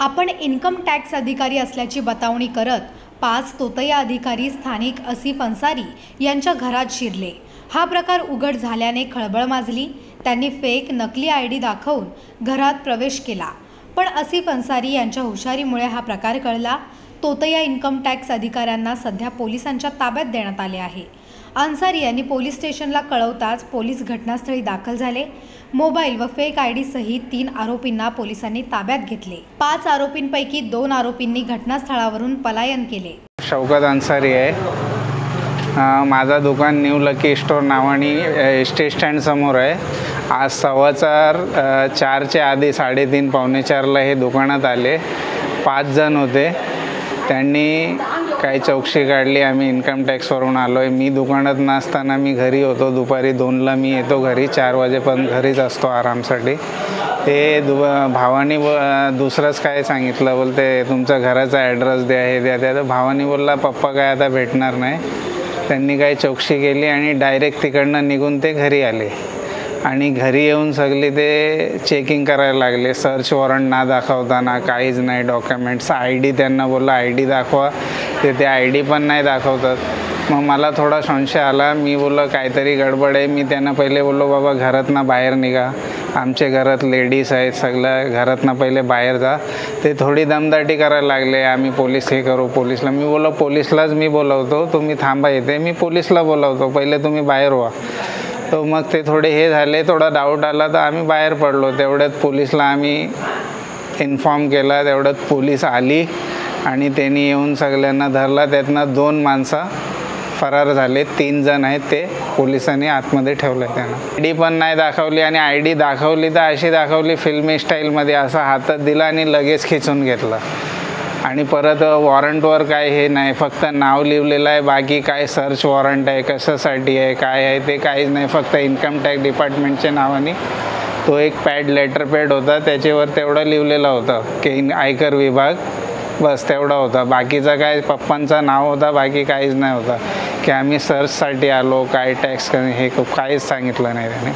आपण income tax अधिकारी असल्याची बतावणी करत 5 तोतया अधिकारी स्थानिक आसिफ अन्सारी यांच्या घरात शिरले। हा प्रकार उघड झाल्याने खळबळ माजली। त्यांनी फेक नकली आयडी दाखवून घरात प्रवेश केला, पण आसिफ अन्सारी यांच्या हुशारीमुळे हा प्रकार कळला। तोतया इन्कम टॅक्स अधिकाऱ्यांना सध्या पोलिसांच्या ताब्यात देण्यात आले आहे। अन्सारी यांनी पोलीस स्टेशनला कळवताच पोलीस घटनास्थळी दाखल झाले। मोबाईल व फेक आयडी सहित 3 आरोपींना पोलिसांनी ताब्यात घेतले। 5 आरोपींपैकी 2 आरोपींनी घटनास्थळावरून पलायन केले। शौकत अन्सारी आहे। माझा दुकान न्यू लकी स्टोर नावानी एसटी स्टँड समोर आहे। आज 4:15च्या आधी 3:30 पावणे 4ला हे दुकानात आले। 5 जण होते। त्यांनी काही चौकशी काढली। आम्ही इन्कम टॅक्सवरून आलो आहे। मी दुकानात नसताना मी घरी होतो। दुपारी 2ला मी येतो घरी, 4 वाजेपर्यंत घरीच असतो आरामसाठी। ते भावानी दुसरंच काय सांगितलं, बोलते तुमचा घराचा ॲड्रेस द्या, हे द्या त्या। भावानी बोलला पप्पा काय आता भेटणार नाही। त्यांनी काही चौकशी केली आणि डायरेक्ट तिकडनं निघून ते घरी आले आणि घरी येऊन सगळे ते चेकिंग करायला लागले। सर्च वॉरंट ना दाखवताना काहीच नाही, डॉक्युमेंट्स आयडी त्यांना बोलला आयडी दाखवा, ते आयडी पण नाही दाखवतात। मग मला थोडा संशय आला। मी बोललो काहीतरी गडबड आहे। मी त्यांना पहिले बोललो बाबा घरातनं बाहेर निघा, आमच्या घरात लेडीज आहेत, सगळं घरातनं पहिले बाहेर जा। ते थोडी दमदाटी करायला लागले, आम्ही पोलीस हे करू पोलीसला। मी बोललो पोलीसलाच मी बोलवतो, तुम्ही थांबा इथे, मी पोलीसला बोलवतो, पहिले तुम्ही बाहेर व्हा। तो मग ते थोडे हे झाले, थोडा डाऊट आला तर आम्ही बाहेर पडलो। तेवढ्यात पोलीसला आम्ही इन्फॉर्म केला। तेवढ्यात पोलीस आली आणि त्यांनी येऊन सगळ्यांना धरला। त्यातनं 2 माणसं फरार झाले। 3 जण आहेत, ते पोलिसांनी आतमध्ये ठेवलं आहे त्यांना। आयडी पण नाही दाखवली आणि आयडी दाखवली तर अशी दाखवली फिल्मी स्टाईलमध्ये, असा हातात दिला आणि लगेच खिचून घेतलं। आणि परत वॉरंटवर काय हे नाही, फक्त नाव लिहिलेलं आहे, बाकी काय सर्च वॉरंट आहे, कशासाठी आहे, काय आहे ते काहीच नाही। फक्त इन्कम टॅक्स डिपार्टमेंटच्या नावाने तो एक पॅड लेटर पॅड होता, त्याच्यावर तेवढं लिहिलेलं होतं की आयकर विभाग, बस तेवढा होता। बाकीचा काय पप्पांचं नाव होता, बाकी काहीच नाही होता की आम्ही सर्चसाठी आलो, काय टॅक्स हे काहीच सांगितलं नाही त्याने।